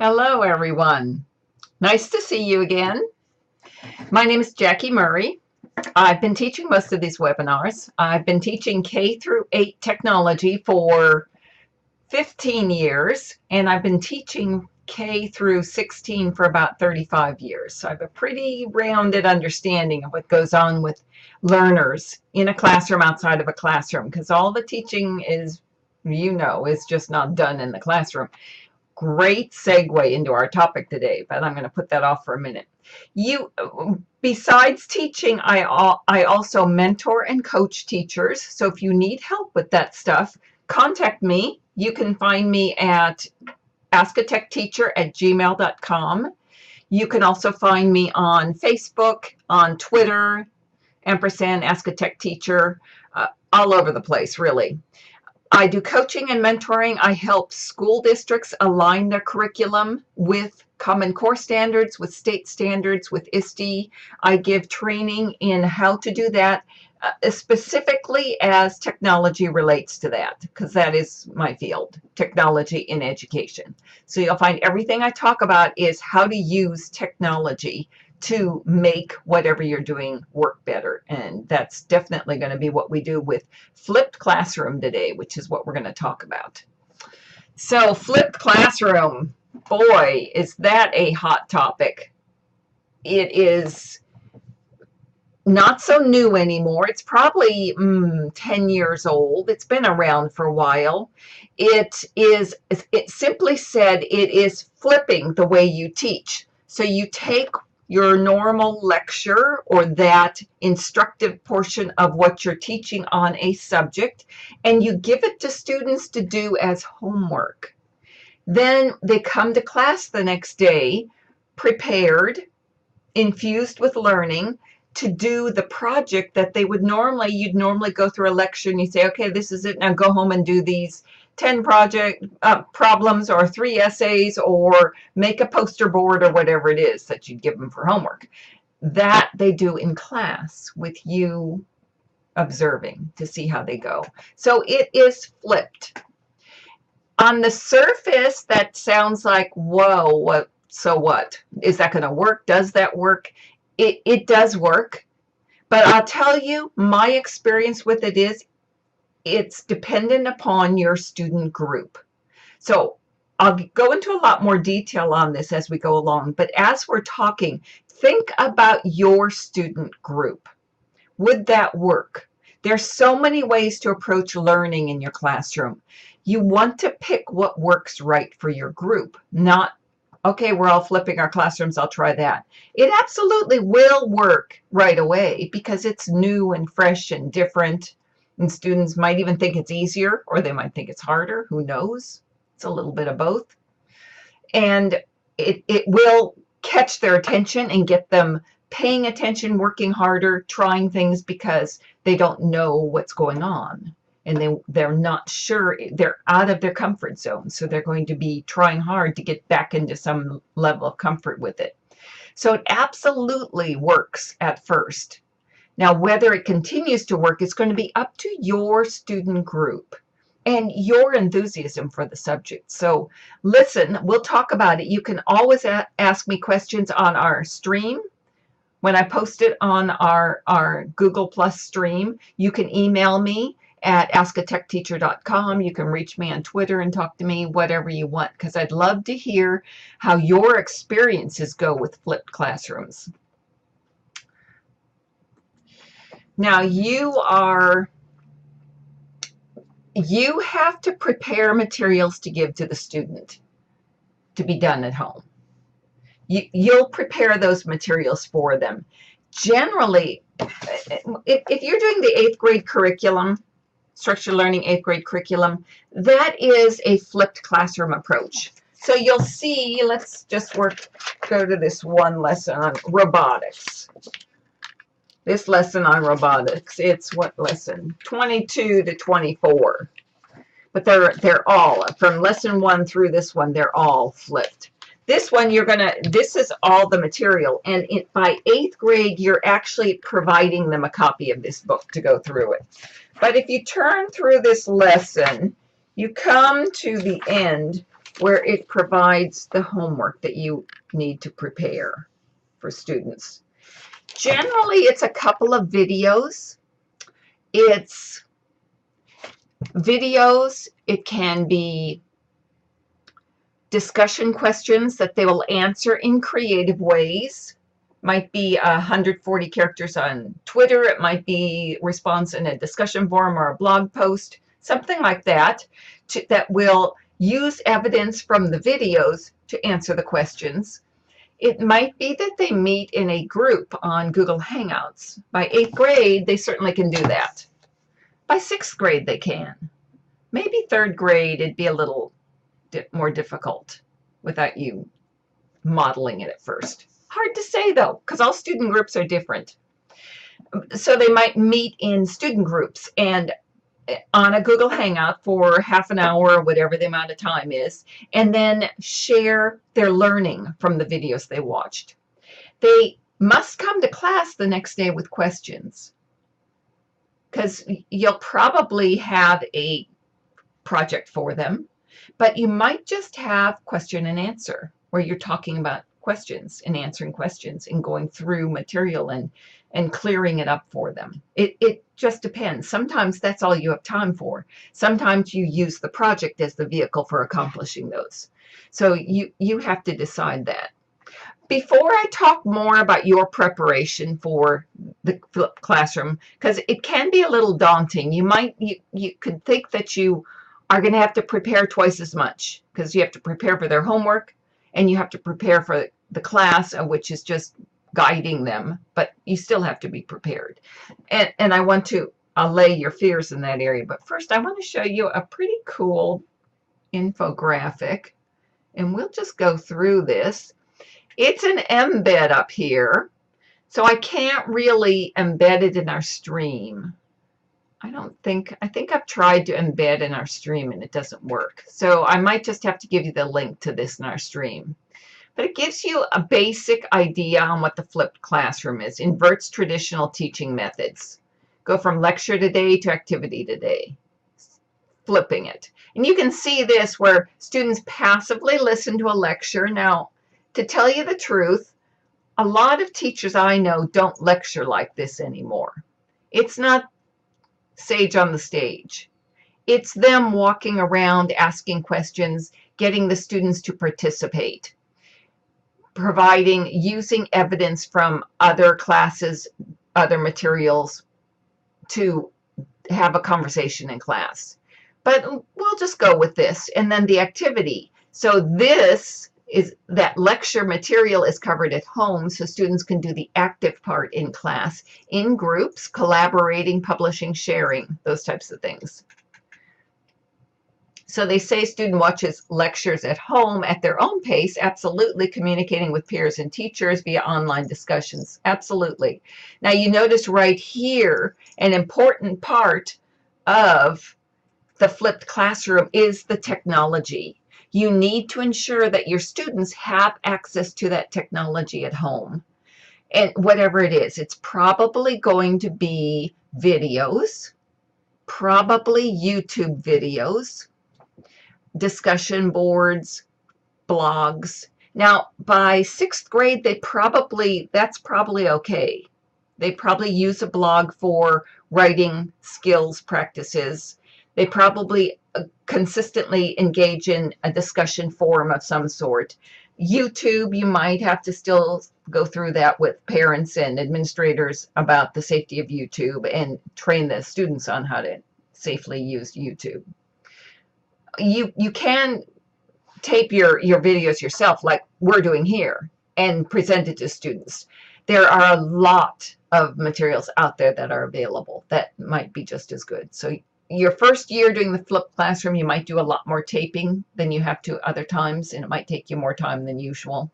Hello, everyone. Nice to see you again. My name is Jackie Murray. I've been teaching most of these webinars. I've been teaching K through 8 technology for 15 years, and I've been teaching K through 16 for about 35 years. So I have a pretty rounded understanding of what goes on with learners in a classroom, outside of a classroom, because all the teaching is just not done in the classroom. Great segue into our topic today, but I'm going to put that off for a minute. Besides teaching, I also mentor and coach teachers. So if you need help with that stuff, contact me. You can find me at askatechteacher@gmail.com. You can also find me on Facebook, on Twitter, ampersand Ask a Tech Teacher, all over the place, really. I do coaching and mentoring. I help school districts align their curriculum with Common Core standards, with state standards, with ISTE. I give training in how to do that, specifically as technology relates to that, because that is my field, technology in education. So you'll find everything I talk about is how to use technology to make whatever you're doing work better. And that's definitely going to be what we do with flipped classroom today, which is what we're going to talk about. So flipped classroom, boy, is that a hot topic. It is not so new anymore. It's probably 10 years old. It's been around for a while. It simply said, it is flipping the way you teach. So you take your normal lecture or that instructive portion of what you're teaching on a subject, and you give it to students to do as homework. Then they come to class the next day prepared, infused with learning, to do the project that they would you'd normally go through a lecture and you say, okay, this is it, now go home and do these 10 project problems or 3 essays or make a poster board or whatever it is that you'd give them for homework. That they do in class with you observing to see how they go. So it is flipped. On the surface, that sounds like, whoa, so what? Is that going to work? Does that work? It does work, but I'll tell you, my experience with it is it's dependent upon your student group. So I'll go into a lot more detail on this as we go along, but as we're talking, think about your student group. Would that work? There's so many ways to approach learning in your classroom. You want to pick what works right for your group, not, okay, we're all flipping our classrooms, I'll try that. It absolutely will work right away because it's new and fresh and different, and students might even think it's easier, or they might think it's harder, who knows? It's a little bit of both. And it will catch their attention and get them paying attention, working harder, trying things because they don't know what's going on. And they're not sure, they're out of their comfort zone. So they're going to be trying hard to get back into some level of comfort with it. So it absolutely works at first. Now, whether it continues to work is going to be up to your student group and your enthusiasm for the subject. So listen, we'll talk about it. You can always ask me questions on our stream. When I post it on our Google Plus stream, you can email me at askatechteacher.com. You can reach me on Twitter and talk to me, whatever you want, because I'd love to hear how your experiences go with flipped classrooms. Now, you have to prepare materials to give to the student to be done at home. You'll prepare those materials for them. Generally, if you're doing the 8th grade curriculum, structured learning 8th grade curriculum, that is a flipped classroom approach. So you'll see, let's just go to this one lesson on robotics. This lesson on robotics, it's what lesson? 22 to 24. But they're all, from lesson 1 through this one, they're all flipped. This one, this is all the material. And by 8th grade, you're actually providing them a copy of this book to go through it. But if you turn through this lesson, you come to the end where it provides the homework that you need to prepare for students. Generally, it's a couple of videos. It's videos. It can be discussion questions that they will answer in creative ways. Might be 140 characters on Twitter. It might be response in a discussion forum or a blog post, something like that, that will use evidence from the videos to answer the questions. It might be that they meet in a group on Google Hangouts. By 8th grade, they certainly can do that. By 6th grade, they can. Maybe 3rd grade, it'd be a little more difficult without you modeling it at first. Hard to say, though, because all student groups are different. So they might meet in student groups and on a Google Hangout for half an hour or whatever the amount of time is, and then share their learning from the videos they watched. They must come to class the next day with questions, because you'll probably have a project for them, but you might just have question and answer, where you're talking about questions and answering questions and going through material and clearing it up for them. It just depends. Sometimes that's all you have time for. Sometimes you use the project as the vehicle for accomplishing those. So you have to decide that. Before I talk more about your preparation for the flipped classroom, because it can be a little daunting. You could think that you are going to have to prepare twice as much, because you have to prepare for their homework and you have to prepare for the class, which is just guiding them, but you still have to be prepared. And I want to allay your fears in that area. But first, I want to show you a pretty cool infographic, and we'll just go through this. It's an embed up here, so I can't really embed it in our stream. I think I've tried to embed in our stream and it doesn't work. So I might just have to give you the link to this in our stream. But it gives you a basic idea on what the flipped classroom is. Inverts traditional teaching methods. Go from lecture today to activity today. Flipping it. And you can see this where students passively listen to a lecture. Now, to tell you the truth, a lot of teachers I know don't lecture like this anymore. It's not sage on the stage. It's them walking around, asking questions, getting the students to participate, using evidence from other classes, other materials to have a conversation in class. But we'll just go with this. And then the activity. So this is that lecture material is covered at home, so students can do the active part in class, in groups, collaborating, publishing, sharing, those types of things. So they say student watches lectures at home at their own pace, absolutely, communicating with peers and teachers via online discussions, absolutely. Now you notice right here, an important part of the flipped classroom is the technology. You need to ensure that your students have access to that technology at home. And whatever it is, it's probably going to be videos, probably YouTube videos, discussion boards, blogs. Now, by 6th grade, that's probably okay. They probably use a blog for writing skills practices. They probably consistently engage in a discussion forum of some sort. YouTube, you might have to still go through that with parents and administrators about the safety of YouTube and train the students on how to safely use YouTube. You can tape your videos yourself, like we're doing here, and present it to students. There are a lot of materials out there that are available that might be just as good. So your first year doing the flipped classroom, you might do a lot more taping than you have to other times, and it might take you more time than usual.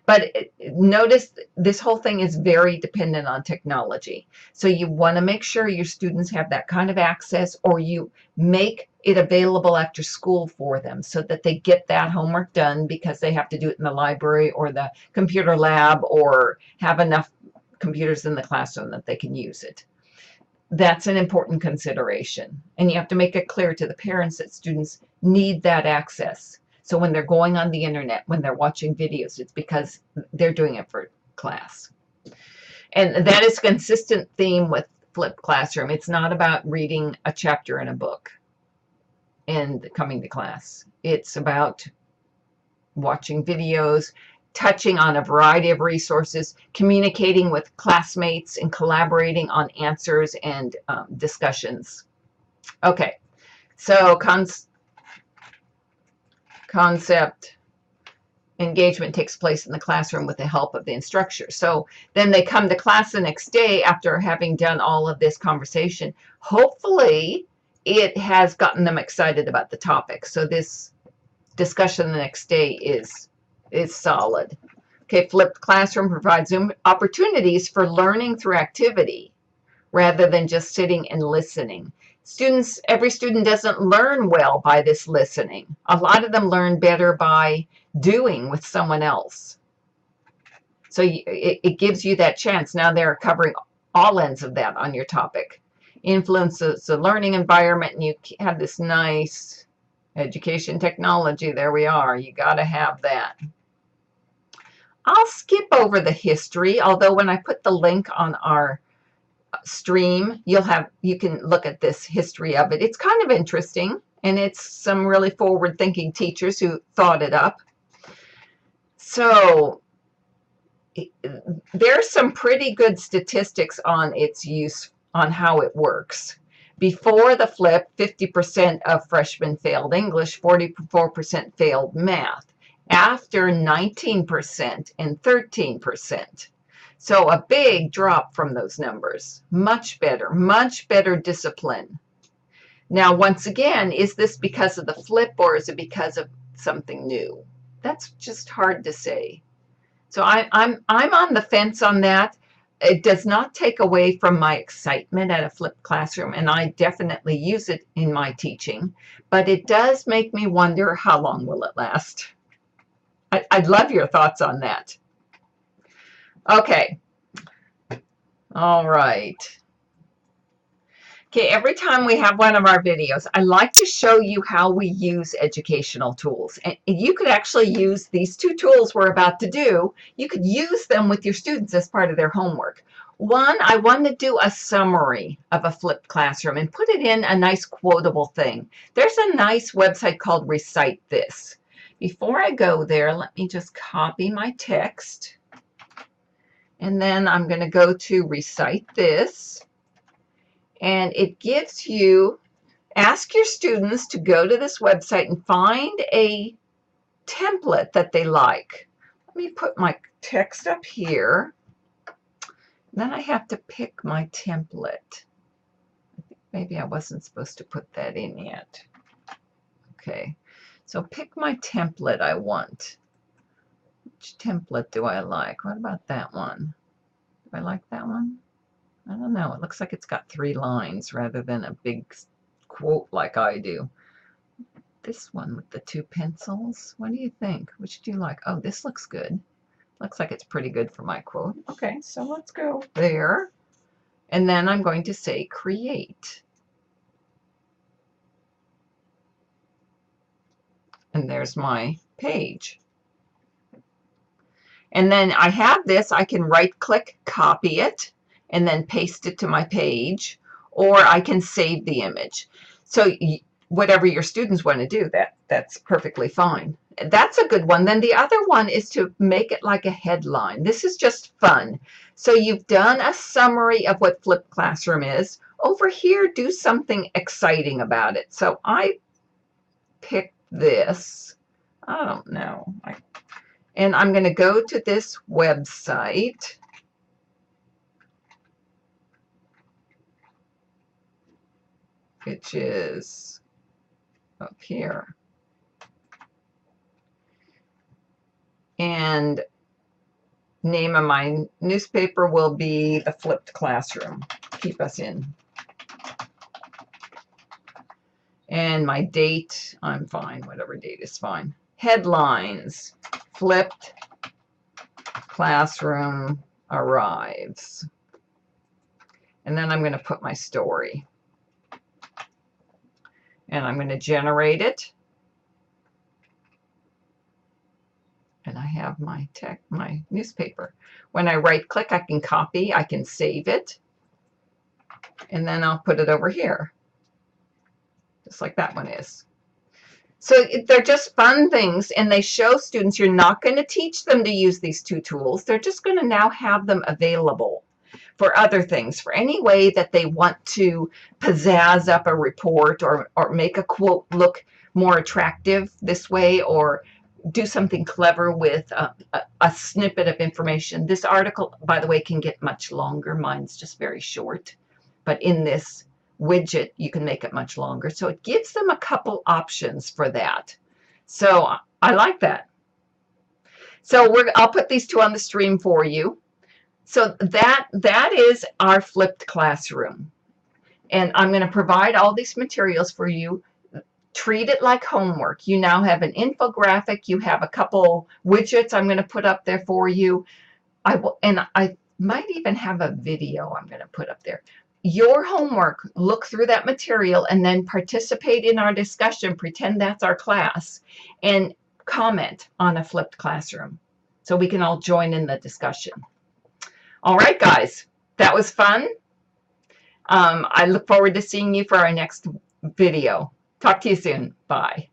But notice this whole thing is very dependent on technology. So you want to make sure your students have that kind of access, or you make it available after school for them so that they get that homework done because they have to do it in the library or the computer lab, or have enough computers in the classroom that they can use it. That's an important consideration. And you have to make it clear to the parents that students need that access. So when they're going on the internet, when they're watching videos, it's because they're doing it for class. And that is a consistent theme with flipped classroom. It's not about reading a chapter in a book and coming to class. It's about watching videos, touching on a variety of resources, communicating with classmates, and collaborating on answers and discussions. Okay, so concept engagement takes place in the classroom with the help of the instructor. So then they come to class the next day after having done all of this conversation. Hopefully it has gotten them excited about the topic. So this discussion the next day is solid. Okay, flipped classroom provides opportunities for learning through activity rather than just sitting and listening. Every student doesn't learn well by this listening. A lot of them learn better by doing with someone else. So it gives you that chance. Now they're covering all ends of that on your topic. Influences the learning environment, and you have this nice education technology. There we are. You got to have that. I'll skip over the history, although when I put the link on our stream, you can look at this history of it. It's kind of interesting, and it's some really forward-thinking teachers who thought it up. So there's some pretty good statistics on its use, on how it works. Before the flip, 50% of freshmen failed English, 44% failed math. After, 19% and 13%. So a big drop from those numbers. Much better discipline. Now, once again, is this because of the flip or is it because of something new? That's just hard to say. So I'm on the fence on that. It does not take away from my excitement at a flipped classroom, and I definitely use it in my teaching, but it does make me wonder, how long will it last? I'd love your thoughts on that. Okay. All right. Okay, every time we have one of our videos, I like to show you how we use educational tools. And you could actually use these two tools we're about to do. You could use them with your students as part of their homework. One, I want to do a summary of a flipped classroom and put it in a nice quotable thing. There's a nice website called Recite This. Before I go there, let me just copy my text. And then I'm going to go to Recite This. And it gives you, ask your students to go to this website and find a template that they like. Let me put my text up here. Then I have to pick my template. I think maybe I wasn't supposed to put that in yet. Okay, so pick my template I want. Which template do I like? What about that one? Do I like that one? I don't know. It looks like it's got 3 lines rather than a big quote like I do. This one with the 2 pencils. What do you think? Which do you like? Oh, this looks good. Looks like it's pretty good for my quote. Okay, so let's go there. And then I'm going to say create. And there's my page. And then I have this. I can right-click, copy it, and then paste it to my page, or I can save the image. So whatever your students want to do, that's perfectly fine. That's a good one. Then the other one is to make it like a headline. This is just fun. So you've done a summary of what flipped classroom is. Over here, do something exciting about it. So I picked this. I don't know. And I'm going to go to this website. Which is up here. And name of my newspaper will be The Flipped Classroom. Keep us in. And my date, I'm fine. Whatever date is fine. Headlines. Flipped Classroom arrives. And then I'm going to put my story. And I'm going to generate it. have my newspaper. When I right click, I can copy, I can save it, and then I'll put it over here, just like that one is. So they're just fun things, and they show students you're not going to teach them to use these two tools. They're just going to now have them available for other things, for any way that they want to pizzazz up a report or make a quote look more attractive this way, or do something clever with a snippet of information. This article, by the way, can get much longer. Mine's just very short, but in this widget, you can make it much longer. So it gives them a couple options for that. So I like that. So I'll put these two on the stream for you. So that is our flipped classroom. And I'm going to provide all these materials for you. Treat it like homework. You now have an infographic. You have a couple widgets I'm going to put up there for you. I might even have a video I'm going to put up there. Your homework, look through that material and then participate in our discussion. Pretend that's our class and comment on a flipped classroom so we can all join in the discussion. All right, guys, that was fun. I look forward to seeing you for our next video. Talk to you soon. Bye.